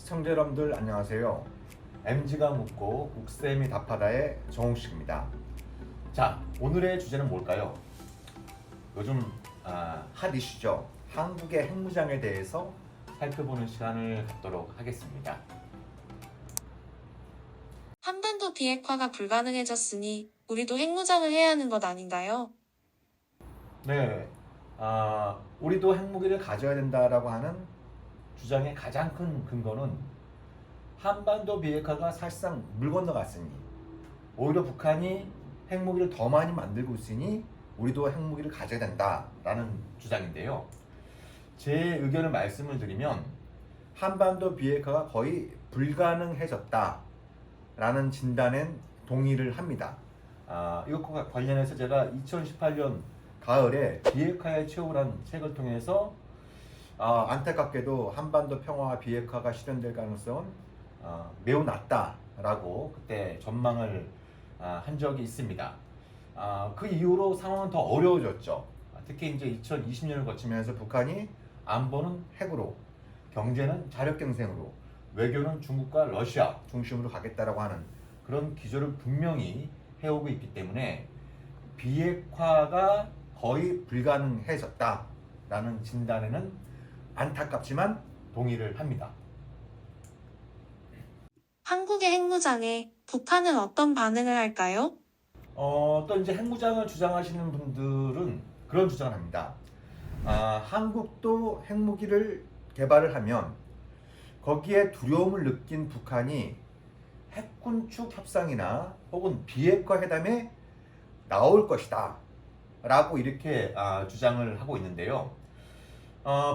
시청자 여러분들 안녕하세요. MG가 묻고 욱쌤이 답하다의 정욱식입니다. 자, 오늘의 주제는 뭘까요? 요즘 핫 이슈죠. 한국의 핵무장에 대해서 살펴보는 시간을 갖도록 하겠습니다. 한반도 비핵화가 불가능해졌으니 우리도 핵무장을 해야 하는 것 아닌가요? 네, 우리도 핵무기를 가져야 된다라고 하는 주장의 가장 큰 근거는 한반도 비핵화가 사실상 물 건너갔으니 오히려 북한이 핵무기를 더 많이 만들고 있으니 우리도 핵무기를 가져야 된다라는 주장인데요. 제 의견을 말씀을 드리면 한반도 비핵화가 거의 불가능해졌다라는 진단엔 동의를 합니다. 이것과 관련해서 제가 2018년 가을에 비핵화의 최후라는 책을 통해서 안타깝게도 한반도 평화와 비핵화가 실현될 가능성은 매우 낮다라고 그때 전망을 한 적이 있습니다. 그 이후로 상황은 더 어려워졌죠. 특히 이제 2020년을 거치면서 북한이 안보는 핵으로, 경제는 자력 경쟁으로, 외교는 중국과 러시아 중심으로 가겠다라고 하는 그런 기조를 분명히 해오고 있기 때문에 비핵화가 거의 불가능해졌다라는 진단에는 안타깝지만 동의를 합니다. 한국의 핵무장에 북한은 어떤 반응을 할까요? 또 이제 핵무장을 주장하시는 분들은 그런 주장을 합니다. 한국도 핵무기를 개발을 하면 거기에 두려움을 느낀 북한이 핵군축 협상이나 혹은 비핵화 회담에 나올 것이다 라고 이렇게 주장을 하고 있는데요.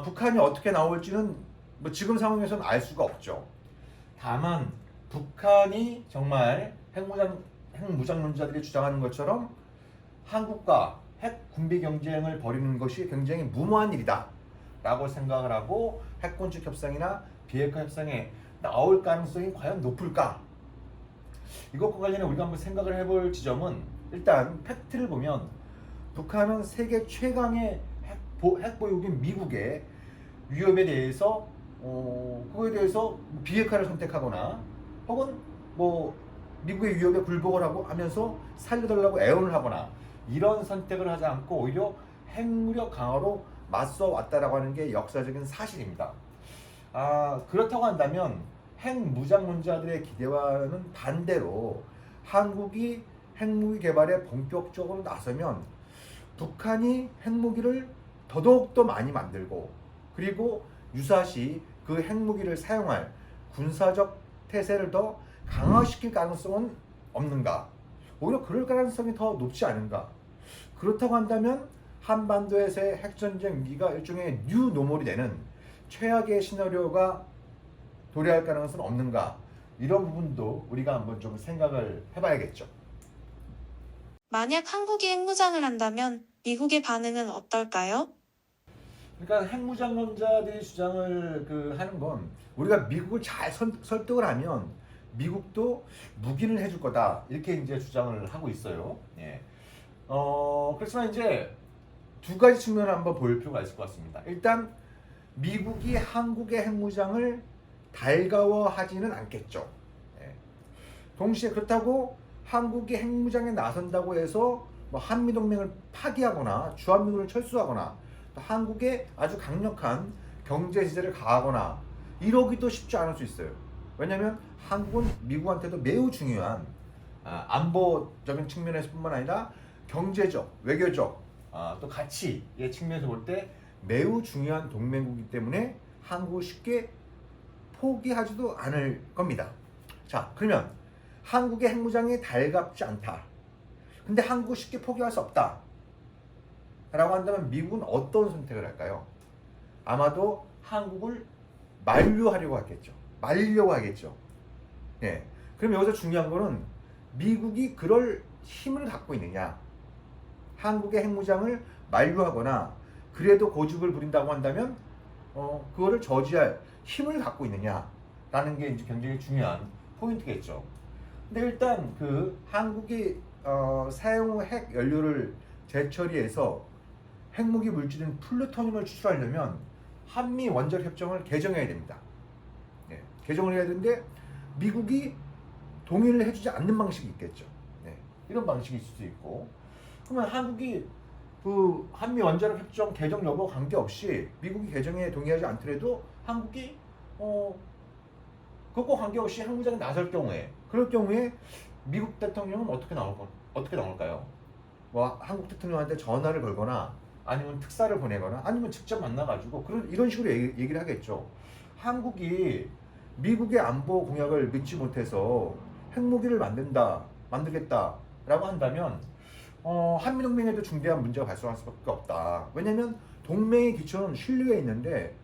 북한이 어떻게 나올지는 뭐 지금 상황에서는 알 수가 없죠. 다만 북한이 정말 핵무장론자들이 주장하는 것처럼 한국과 핵 군비 경쟁을 벌이는 것이 굉장히 무모한 일이다 라고 생각을 하고 핵군축 협상이나 비핵화 협상에 나올 가능성이 과연 높을까? 이것과 관련해 우리가 한번 생각을 해볼 지점은 일단 팩트를 보면 북한은 세계 최강의 핵보유국인 미국의 위협에 대해서 그거에 대해서 비핵화를 선택하거나 혹은 뭐 미국의 위협에 굴복을 하고 하면서 살려달라고 애원을 하거나 이런 선택을 하지 않고 오히려 핵무력 강화로 맞서 왔다라고 하는 게 역사적인 사실입니다. 그렇다고 한다면 핵무장론자들의 기대와는 반대로 한국이 핵무기 개발에 본격적으로 나서면 북한이 핵무기를 더더욱더 많이 만들고 그리고 유사시 그 핵무기를 사용할 군사적 태세를 더 강화시킬 가능성은 없는가? 오히려 그럴 가능성이 더 높지 않은가? 그렇다고 한다면 한반도에서의 핵전쟁 위기가 일종의 뉴 노멀이 되는 최악의 시나리오가 도래할 가능성은 없는가? 이런 부분도 우리가 한번 좀 생각을 해봐야겠죠. 만약 한국이 핵무장을 한다면 미국의 반응은 어떨까요? 그러니까 핵무장론자들이 주장을 하는 건 우리가 미국을 잘 설득을 하면 미국도 무기를 해줄 거다 이렇게 이제 주장을 하고 있어요. 예. 그렇지만 이제 두 가지 측면을 한번 볼 필요가 있을 것 같습니다. 일단 미국이 한국의 핵무장을 달가워하지는 않겠죠. 예. 동시에 그렇다고 한국이 핵무장에 나선다고 해서 뭐 한미동맹을 파기하거나 주한미군을 철수하거나 또 한국에 아주 강력한 경제 제재를 가하거나 이러기도 쉽지 않을 수 있어요. 왜냐하면 한국은 미국한테도 매우 중요한 안보적인 측면에서뿐만 아니라 경제적, 외교적 또 가치의 측면에서 볼 때 매우 중요한 동맹국이기 때문에 한국을 쉽게 포기하지도 않을 겁니다. 자, 그러면 한국의 핵무장이 달갑지 않다. 근데 한국을 쉽게 포기할 수 없다. 라고 한다면 미국은 어떤 선택을 할까요? 아마도 한국을 만류하려고 하겠죠. 말리려고 하겠죠. 예. 그럼 여기서 중요한 거는 미국이 그럴 힘을 갖고 있느냐. 한국의 핵무장을 만류하거나 그래도 고집을 부린다고 한다면 그거를 저지할 힘을 갖고 있느냐라는 게 이제 굉장히 중요한 포인트겠죠. 근데 일단 한국이 사용 핵 연료를 재처리해서 핵무기 물질인 플루토늄을 추출하려면 한미 원자력 협정을 개정해야 됩니다. 예. 개정을 해야 되는데 미국이 동의를 해주지 않는 방식이 있겠죠. 네. 이런 방식이 있을 수 있고, 그러면 한국이 그 한미 원자력 협정 개정 여부 관계없이 미국이 개정에 동의하지 않더라도 한국이 그거 관계없이 핵무장에 나설 경우에, 그럴 경우에 미국 대통령은 어떻게 나올까요? 뭐 한국 대통령한테 전화를 걸거나 아니면 특사를 보내거나 아니면 직접 만나가지고 이런 식으로 얘기를 하겠죠. 한국이 미국의 안보 공약을 믿지 못해서 핵무기를 만들겠다라고 한다면 한미동맹에도 중대한 문제가 발생할 수밖에 없다. 왜냐하면 동맹의 기초는 신뢰에 있는데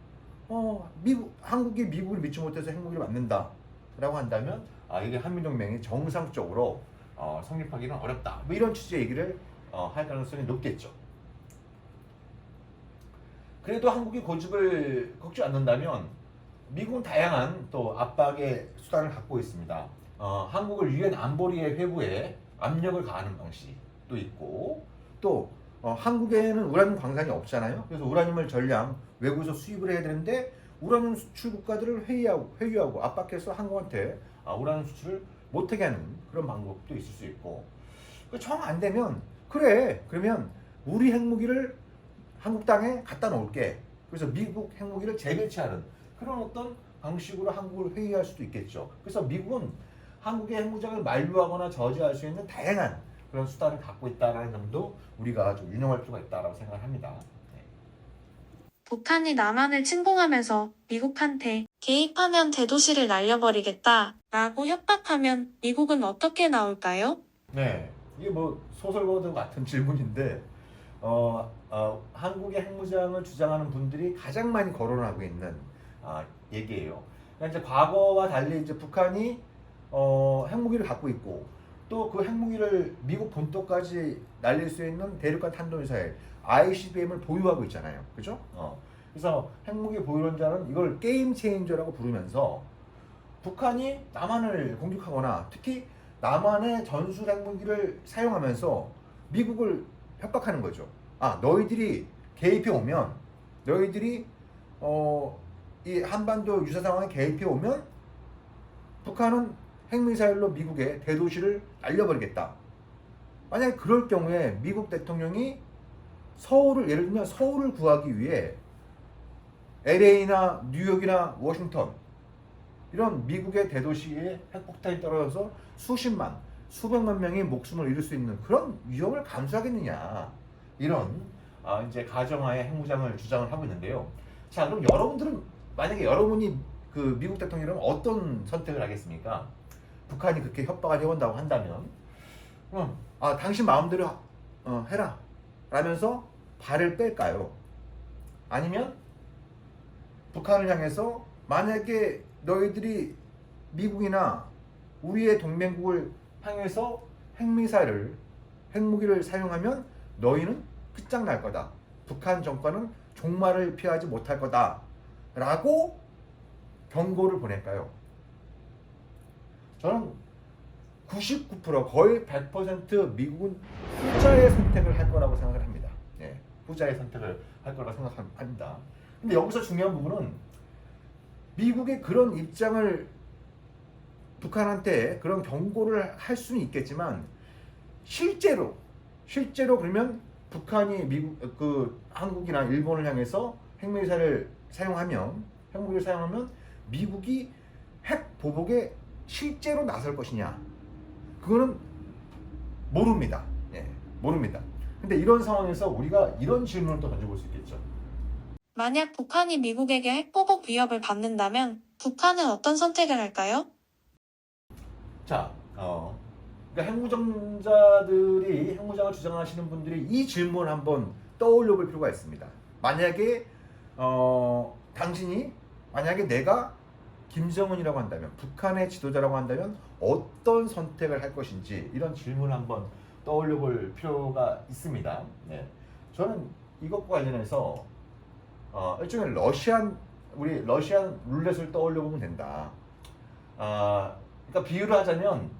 한국이 미국을 믿지 못해서 핵무기를 만든다라고 한다면 이게 한미동맹이 정상적으로 성립하기는 어렵다. 뭐 이런 취지의 얘기를 할 가능성이 높겠죠. 그래도 한국이 고집을 꺾지 않는다면 미국은 다양한 또 압박의 수단을 갖고 있습니다. 한국을 유엔 안보리의 회부에 압력을 가하는 방식도 있고, 또 한국에는 우라늄 광산이 없잖아요. 그래서 우라늄을 전량 외국에서 수입을 해야 되는데 우라늄 수출 국가들을 회유하고 압박해서 한국한테 우라늄 수출을 못하게 하는 그런 방법도 있을 수 있고, 정 안 되면 그래 그러면 우리 핵무기를 한국 땅에 갖다 놓을게. 그래서 미국 핵무기를 재배치하는 그런 어떤 방식으로 한국을 회유할 수도 있겠죠. 그래서 미국은 한국의 핵무장을 만류하거나 저지할 수 있는 다양한 그런 수단을 갖고 있다는 점도 우리가 좀 유념할 필요가 있다고 생각합니다. 네. 북한이 남한을 침공하면서 미국한테 개입하면 대도시를 날려버리겠다라고 협박하면 미국은 어떻게 나올까요? 네, 이게 뭐 소설과도 같은 질문인데 한국의 핵무장을 주장하는 분들이 가장 많이 거론하고 있는 얘기예요. 그러니까 이제 과거와 달리 이제 북한이 핵무기를 갖고 있고 또 그 핵무기를 미국 본토까지 날릴 수 있는 대륙간 탄도미사일 ICBM을 보유하고 있잖아요. 그죠? 그래서 핵무기 보유론자는 이걸 게임 체인저라고 부르면서 북한이 남한을 공격하거나 특히 남한의 전술 핵무기를 사용하면서 미국을 협박하는 거죠. 너희들이 개입해 오면 너희들이 이 한반도 유사 상황에 개입해 오면 북한은 핵미사일로 미국의 대도시를 날려버리겠다. 만약에 그럴 경우에 미국 대통령이 예를 들면 서울을 구하기 위해 LA나 뉴욕이나 워싱턴 이런 미국의 대도시에 핵폭탄이 떨어져서 수십만, 수백만 명의 목숨을 잃을 수 있는 그런 위험을 감수하겠느냐, 이런 이제 가정하에 핵무장을 주장을 하고 있는데요. 자, 그럼 여러분들은 만약에 여러분이 그 미국 대통령이라면 어떤 선택을 하겠습니까? 북한이 그렇게 협박을 해온다고 한다면, 당신 마음대로 해라 라면서 발을 뺄까요? 아니면 북한을 향해서 만약에 너희들이 미국이나 우리의 동맹국을 향해서 핵무기를 사용하면 너희는 끝장날 거다. 북한 정권은 종말을 피하지 못할 거다. 라고 경고를 보낼까요? 저는 99% 거의 100% 미국은 후자의 선택을 할 거라고 생각을 합니다. 예, 후자의 선택을 할 거라고 생각합니다. 근데 여기서 중요한 부분은 미국의 그런 입장을 북한한테 그런 경고를 할 수는 있겠지만 실제로 그러면 북한이 한국이나 일본을 향해서 핵무기를 사용하면 미국이 핵 보복에 실제로 나설 것이냐, 그거는 모릅니다. 예, 모릅니다. 근데 이런 상황에서 우리가 이런 질문을 또 던져볼 수 있겠죠. 만약 북한이 미국에게 핵보복 위협을 받는다면 북한은 어떤 선택을 할까요? 자, 그러니까 핵무장을 주장하시는 분들이 이 질문을 한번 떠올려 볼 필요가 있습니다. 만약에 만약에 내가 김정은이라고 한다면, 북한의 지도자라고 한다면 어떤 선택을 할 것인지, 이런 질문을 한번 떠올려 볼 필요가 있습니다. 네. 저는 이것과 관련해서 일종의 러시안 룰렛을 떠올려 보면 된다. 그러니까 비유를 하자면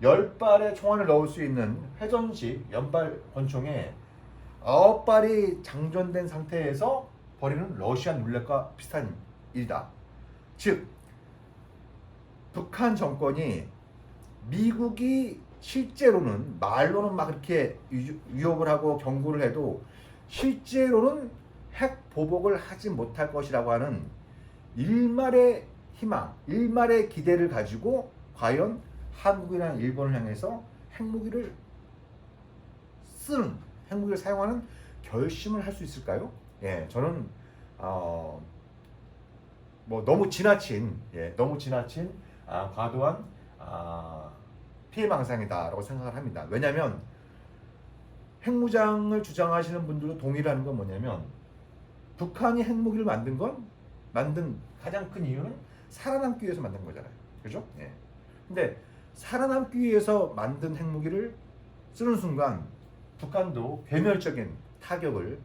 10발의 총알을 넣을 수 있는 회전식 연발 권총에 9발이 장전된 상태에서 벌이는 러시안 룰렛과 비슷한 일이다. 즉 북한 정권이 미국이 실제로는 말로는 막 이렇게 위협을 하고 경고를 해도 실제로는 핵 보복을 하지 못할 것이라고 하는 일말의 희망, 일말의 기대를 가지고 과연 한국이나 일본을 향해서 핵무기를 사용하는 결심을 할 수 있을까요? 예, 저는 뭐 너무 지나친 과도한 피해망상이다라고 생각을 합니다. 왜냐하면 핵무장을 주장하시는 분들도 동의를 하는 건 뭐냐면 북한이 핵무기를 만든 가장 큰 이유는 살아남기 위해서 만든 거잖아요. 그죠? 예. 근데 살아남기 위해서 만든 핵무기를 쓰는 순간 북한도 괴멸적인 타격을,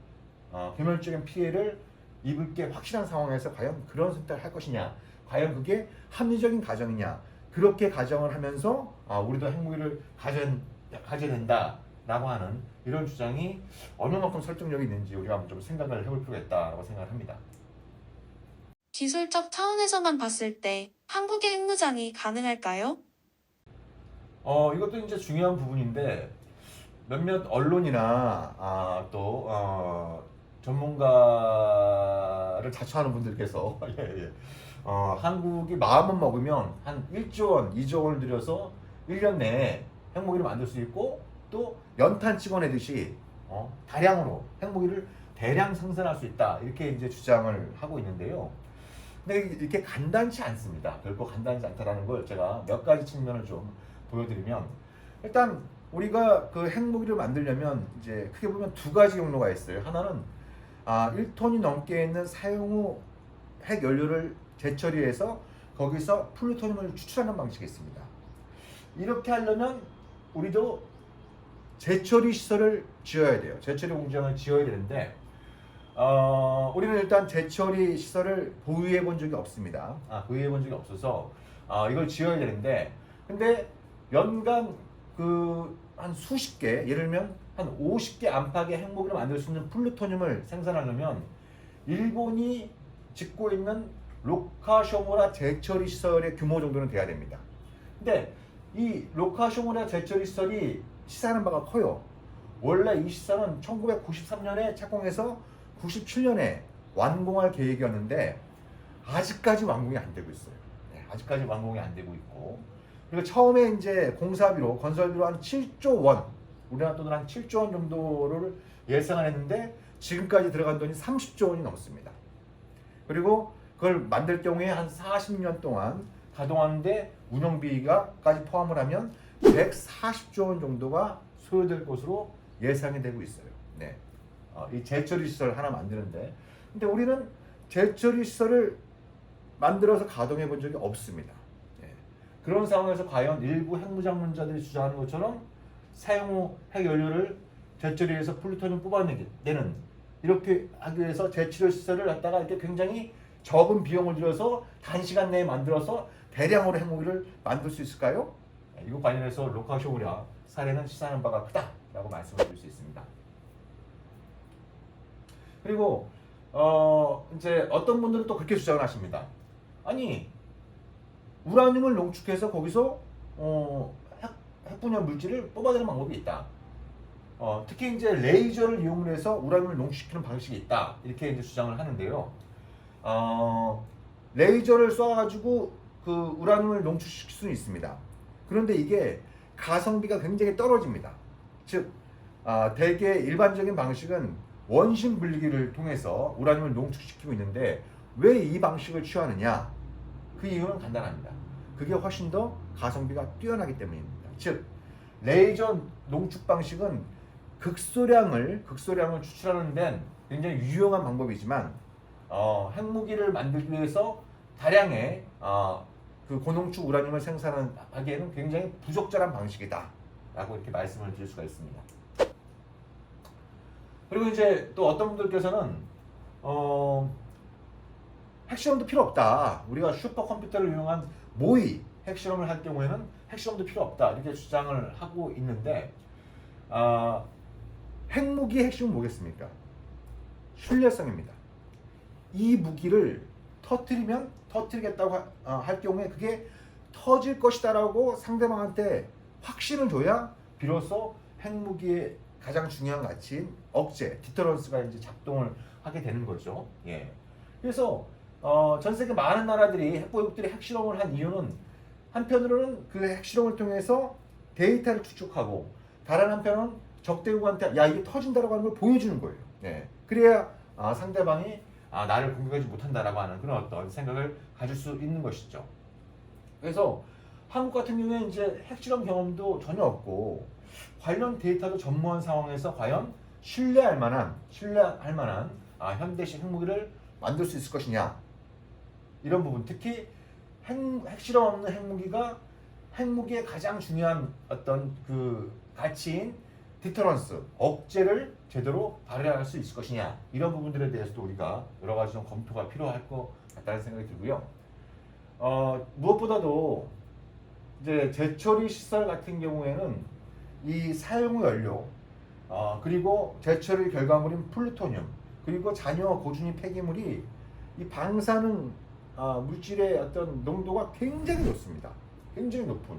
괴멸적인 피해를 입을 게 확실한 상황에서 과연 그런 선택을 할 것이냐, 과연 그게 합리적인 가정이냐, 그렇게 가정을 하면서 우리도 핵무기를 가져야 된다라고 하는 이런 주장이 어느 만큼 설득력이 있는지 우리가 좀 생각을 해볼 필요가 있다고 생각을 합니다. 기술적 차원에서만 봤을 때 한국의 핵무장이 가능할까요? 이것도 이제 중요한 부분인데 몇몇 언론이나 전문가를 자처하는 분들께서 한국이 마음만 먹으면 한 1조 원, 2조 원을 들여서 1년 내에 핵무기를 만들 수 있고 또 연탄 찍어내듯이 다량으로 핵무기를 대량 생산할 수 있다 이렇게 이제 주장을 하고 있는데요. 근데 이렇게 간단치 않습니다. 결코 간단치 않다라는 걸 제가 몇 가지 측면을 좀 보여드리면 일단 우리가 그 핵무기를 만들려면 이제 크게 보면 두 가지 경로가 있어요. 하나는 1톤이 넘게 있는 사용 후 핵 연료를 재처리해서 거기서 플루토늄을 추출하는 방식이 있습니다. 이렇게 하려면 우리도 재처리 시설을 지어야 돼요. 재처리 공장을 지어야 되는데 우리는 일단 재처리 시설을 보유해 본 적이 없습니다. 보유해 본 적이 없어서 이걸 지어야 되는데 근데 연간 한 수십 개, 예를 들면 한 50개 안팎의 핵무기를 만들 수 있는 플루토늄을 생산하려면 일본이 짓고 있는 로카쇼무라 재처리 시설의 규모 정도는 돼야 됩니다. 근데 이 로카쇼무라 재처리 시설이 시사하는 바가 커요. 원래 이 시설은 1993년에 착공해서 97년에 완공할 계획이었는데 아직까지 완공이 안 되고 있어요. 아직까지 완공이 안 되고 있고 그리고 처음에 이제 공사비로 건설비로 한 7조 원, 우리나라 돈으로 한 7조 원 정도를 예상을 했는데 지금까지 들어간 돈이 30조 원이 넘습니다. 그리고 그걸 만들 경우에 한 40년 동안 가동하는데 운영비까지 포함을 하면 140조 원 정도가 소요될 것으로 예상이 되고 있어요. 네. 이 재처리 시설 하나 만드는데 근데 우리는 재처리 시설을 만들어서 가동해 본 적이 없습니다. 그런 상황에서 과연 일부 핵무장론자들이 주장하는 것처럼 사용 후 핵연료를 재처리해서 플루토늄 뽑아내는 이렇게 하기 위해서 재처리 시설을 갖다가 이렇게 굉장히 적은 비용을 들여서 단시간 내에 만들어서 대량으로 핵무기를 만들 수 있을까요? 이거 관련해서 로카쇼무라 사례는 시사하는 바가 크다라고 말씀을 드릴 수 있습니다. 그리고 이제 어떤 분들은 또 그렇게 주장을 하십니다. 아니 우라늄을 농축해서 거기서 핵분열 물질을 뽑아내는 방법이 있다. 특히 이제 레이저를 이용을 해서 우라늄을 농축시키는 방식이 있다. 이렇게 이제 주장을 하는데요. 레이저를 쏴가지고 그 우라늄을 농축시킬 수는 있습니다. 그런데 이게 가성비가 굉장히 떨어집니다. 즉, 대개 일반적인 방식은 원심 분리기를 통해서 우라늄을 농축시키고 있는데 왜 이 방식을 취하느냐? 그 이유는 간단합니다. 그게 훨씬 더 가성비가 뛰어나기 때문입니다. 즉, 레이저 농축 방식은 극소량을 추출하는 데는 굉장히 유용한 방법이지만 핵무기를 만들기 위해서 다량의 그 고농축 우라늄을 생산하기에는 굉장히 부적절한 방식이다 라고 이렇게 말씀을 드릴 수가 있습니다. 그리고 이제 또 어떤 분들께서는 핵실험도 필요 없다. 우리가 슈퍼컴퓨터를 이용한 모의 핵실험을 할 경우에는 핵실험도 필요 없다. 이렇게 주장을 하고 있는데 핵무기의 핵심은 뭐겠습니까? 신뢰성입니다. 이 무기를 터뜨리겠다고 할 경우에 그게 터질 것이다라고 상대방한테 확신을 줘야 비로소 핵무기의 가장 중요한 가치인 억제, 디터런스가 이제 작동을 하게 되는 거죠. 예. 그래서 전 세계 많은 나라들이 핵보유국들이 핵실험을 한 이유는 한편으로는 그 핵실험을 통해서 데이터를 추적하고 다른 한편은 적대국한테 야 이게 터진다라고 하는 걸 보여주는 거예요. 예. 그래야 상대방이 나를 공격하지 못한다라고 하는 그런 어떤 생각을 가질 수 있는 것이죠. 그래서 한국 같은 경우에 이제 핵실험 경험도 전혀 없고 관련 데이터도 전무한 상황에서 과연 신뢰할 만한 현대식 핵무기를 만들 수 있을 것이냐 이런 부분, 특히 핵실험 없는 핵무기가 핵무기의 가장 중요한 어떤 그 가치인 디터런스, 억제를 제대로 발휘할 수 있을 것이냐 이런 부분들에 대해서도 우리가 여러 가지 좀 검토가 필요할 것 같다는 생각이 들고요. 무엇보다도 이제 재처리 시설 같은 경우에는 이 사용 후 연료, 그리고 재처리 결과물인 플루토늄, 그리고 잔여 고준위 폐기물이 이 방사능 물질의 어떤 농도가 굉장히 높습니다. 굉장히 높은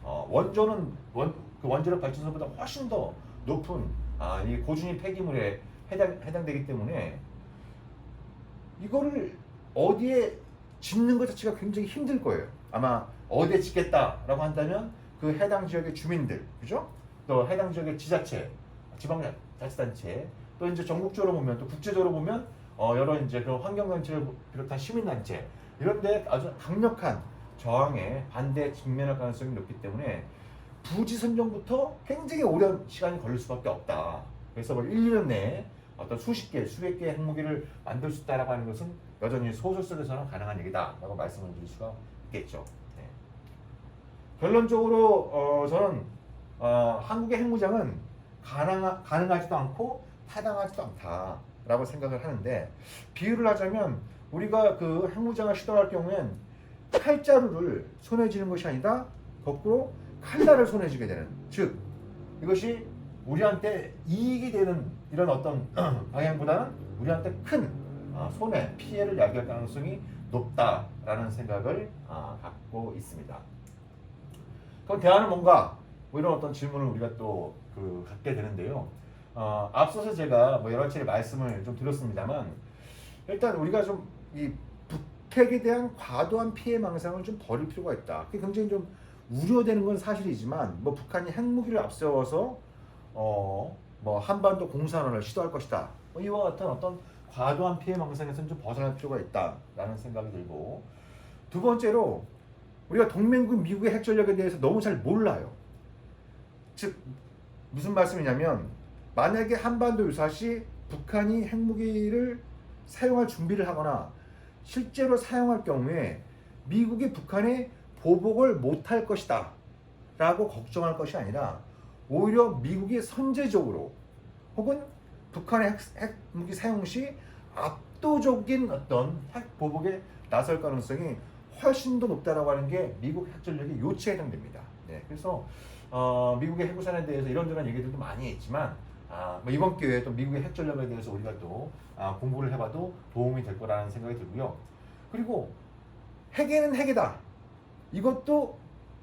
원조는 그 원자력 발전소보다 훨씬 더 높은 이 고준위 폐기물에 해당되기 때문에 이거를 어디에 짓는 것 자체가 굉장히 힘들 거예요. 아마 어디에 짓겠다라고 한다면 그 해당 지역의 주민들, 그죠? 또 해당 지역의 지자체, 지방자치단체, 또 이제 전국적으로 보면 또 국제적으로 보면 여러 이제 그런 환경단체를 비롯한 시민단체 이런데 아주 강력한 저항에 반대에 직면할 가능성이 높기 때문에 부지 선정부터 굉장히 오랜 시간이 걸릴 수밖에 없다. 그래서 뭐 1년 내에 어떤 수십 개, 수백 개의 핵무기를 만들 수 있다라고 하는 것은 여전히 소설 속에서는 가능한 얘기다라고 말씀을 드릴 수가 있겠죠. 네. 결론적으로 저는 한국의 핵무장은 가능하지도 않고 타당하지도 않다라고 생각을 하는데, 비유를 하자면 우리가 그 핵무장을 시도할 경우엔 칼자루를 손에 쥐는 것이 아니라 거꾸로 칼날을 손에 쥐게 되는, 즉 이것이 우리한테 이익이 되는 이런 어떤 방향보다는 우리한테 큰 손해, 피해를 야기할 가능성이 높다라는 생각을 갖고 있습니다. 그럼 대안은 뭔가? 뭐 이런 어떤 질문을 우리가 또 갖게 되는데요. 앞서서 제가 뭐 여러 차례 말씀을 좀 드렸습니다만, 일단 우리가 좀 이 북핵에 대한 과도한 피해 망상을 좀 버릴 필요가 있다. 그게 굉장히 좀 우려되는 건 사실이지만, 뭐 북한이 핵무기를 앞세워서 뭐 한반도 공산화를 시도할 것이다, 뭐 이와 같은 어떤 과도한 피해 망상에서는 좀 벗어날 필요가 있다라는 생각이 들고, 두 번째로 우리가 동맹국 미국의 핵 전략에 대해서 너무 잘 몰라요. 즉 무슨 말씀이냐면, 만약에 한반도 유사시 북한이 핵무기를 사용할 준비를 하거나 실제로 사용할 경우에 미국이 북한에 보복을 못할 것이다 라고 걱정할 것이 아니라, 오히려 미국이 선제적으로 혹은 북한의 핵무기 사용 시 압도적인 어떤 핵 보복에 나설 가능성이 훨씬 더 높다라고 하는 게 미국 핵 전략의 요체에 해당됩니다. 네, 그래서 미국의 핵우산에 대해서 이런저런 얘기들도 많이 했지만, 뭐 이번 기회에 또 미국의 핵 전략에 대해서 우리가 또 공부를 해봐도 도움이 될 거라는 생각이 들고요. 그리고 핵에는 핵이다, 이것도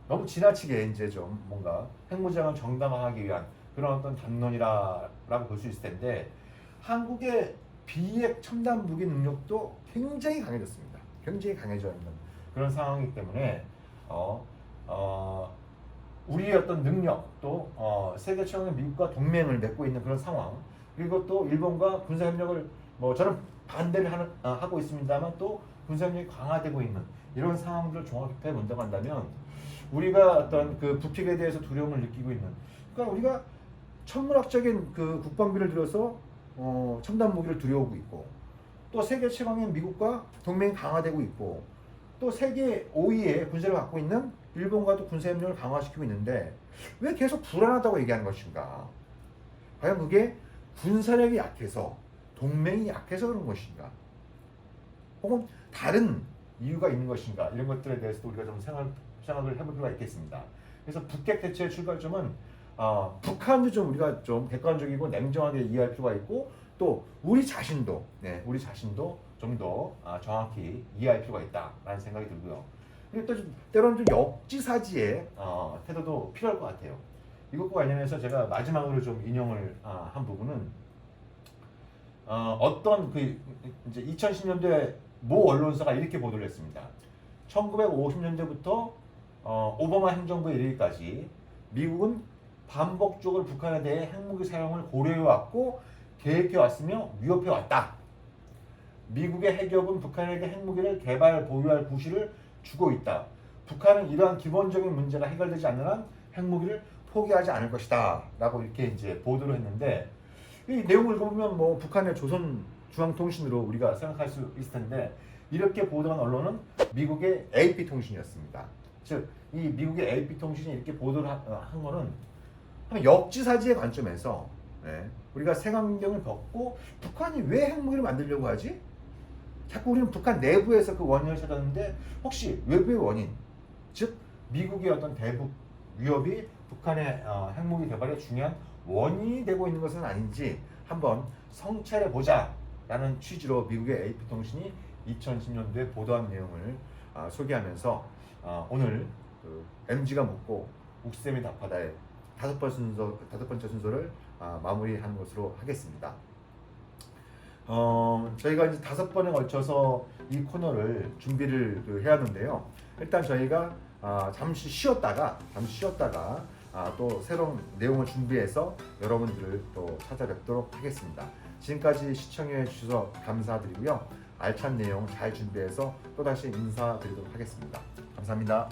너무 지나치게 이제 좀 뭔가 핵무장을 정당화하기 위한 그런 어떤 담론이라고 볼 수 있을 텐데, 한국의 비핵 첨단 무기 능력도 굉장히 강해졌습니다. 굉장히 강해져 있는 그런 상황이기 때문에 우리의 어떤 능력, 또 세계 최강의 미국과 동맹을 맺고 있는 그런 상황, 그리고 또 일본과 군사협력을 뭐 저는 반대를 하고 있습니다만 또 군사협력이 강화되고 있는 이런 상황들을 종합해 본다고 한다면, 우리가 어떤 그 북핵에 대해서 두려움을 느끼고 있는, 그러니까 우리가 천문학적인 그 국방비를 들여서 첨단 무기를 들여오고 있고, 또 세계 최강의 미국과 동맹이 강화되고 있고, 또 세계 5위의 군사를 갖고 있는 일본과도 군사협력을 강화시키고 있는데 왜 계속 불안하다고 얘기하는 것인가? 과연 그게 군사력이 약해서, 동맹이 약해서 그런 것인가? 혹은 다른 이유가 있는 것인가? 이런 것들에 대해서도 우리가 좀 생각을 해볼 필요가 있겠습니다. 그래서 북핵 대처의 출발점은 북한도 좀 우리가 좀 객관적이고 냉정하게 이해할 필요가 있고, 또 우리 자신도 좀 더 정확히 이해할 필요가 있다라는 생각이 들고요. 그리고 또 때로는 좀 역지사지의 태도도 필요할 것 같아요. 이것과 관련해서 제가 마지막으로 좀 인용을 한 부분은 어떤 그 이제 2010년대 모 언론사가 이렇게 보도를 했습니다. 1950년대부터 오바마 행정부에 이르기까지 미국은 반복적으로 북한에 대해 핵무기 사용을 고려해 왔고 계획해 왔으며 위협해 왔다. 미국의 핵협은 북한에게 핵무기를 개발 보유할 구실을 주고 있다. 북한은 이러한 기본적인 문제가 해결되지 않는 한 핵무기를 포기하지 않을 것이다. 라고 이렇게 이제 보도를 했는데 이 내용을 읽어보면 뭐 북한의 조선중앙통신으로 우리가 생각할 수 있을 텐데 이렇게 보도한 언론은 미국의 AP통신이었습니다. 즉, 이 미국의 AP통신이 이렇게 보도를 한 거는 역지사지의 관점에서 우리가 색안경을 벗고 북한이 왜 핵무기를 만들려고 하지? 자꾸 우리는 북한 내부에서 그 원인을 찾았는데 혹시 외부의 원인, 즉 미국의 어떤 대북 위협이 북한의 핵무기 개발에 중요한 원인이 되고 있는 것은 아닌지 한번 성찰해 보자라는 취지로 미국의 AP통신이 2010년도에 보도한 내용을 소개하면서 오늘 그 MG가 묻고 욱쌤이 답하다의 다섯 번째 순서를 마무리하는 것으로 하겠습니다. 저희가 이제 5번에 걸쳐서 이 코너를 준비를 해왔는데요. 일단 저희가 잠시 쉬었다가 또 새로운 내용을 준비해서 여러분들을 또 찾아뵙도록 하겠습니다. 지금까지 시청해 주셔서 감사드리고요. 알찬 내용 잘 준비해서 또다시 인사드리도록 하겠습니다. 감사합니다.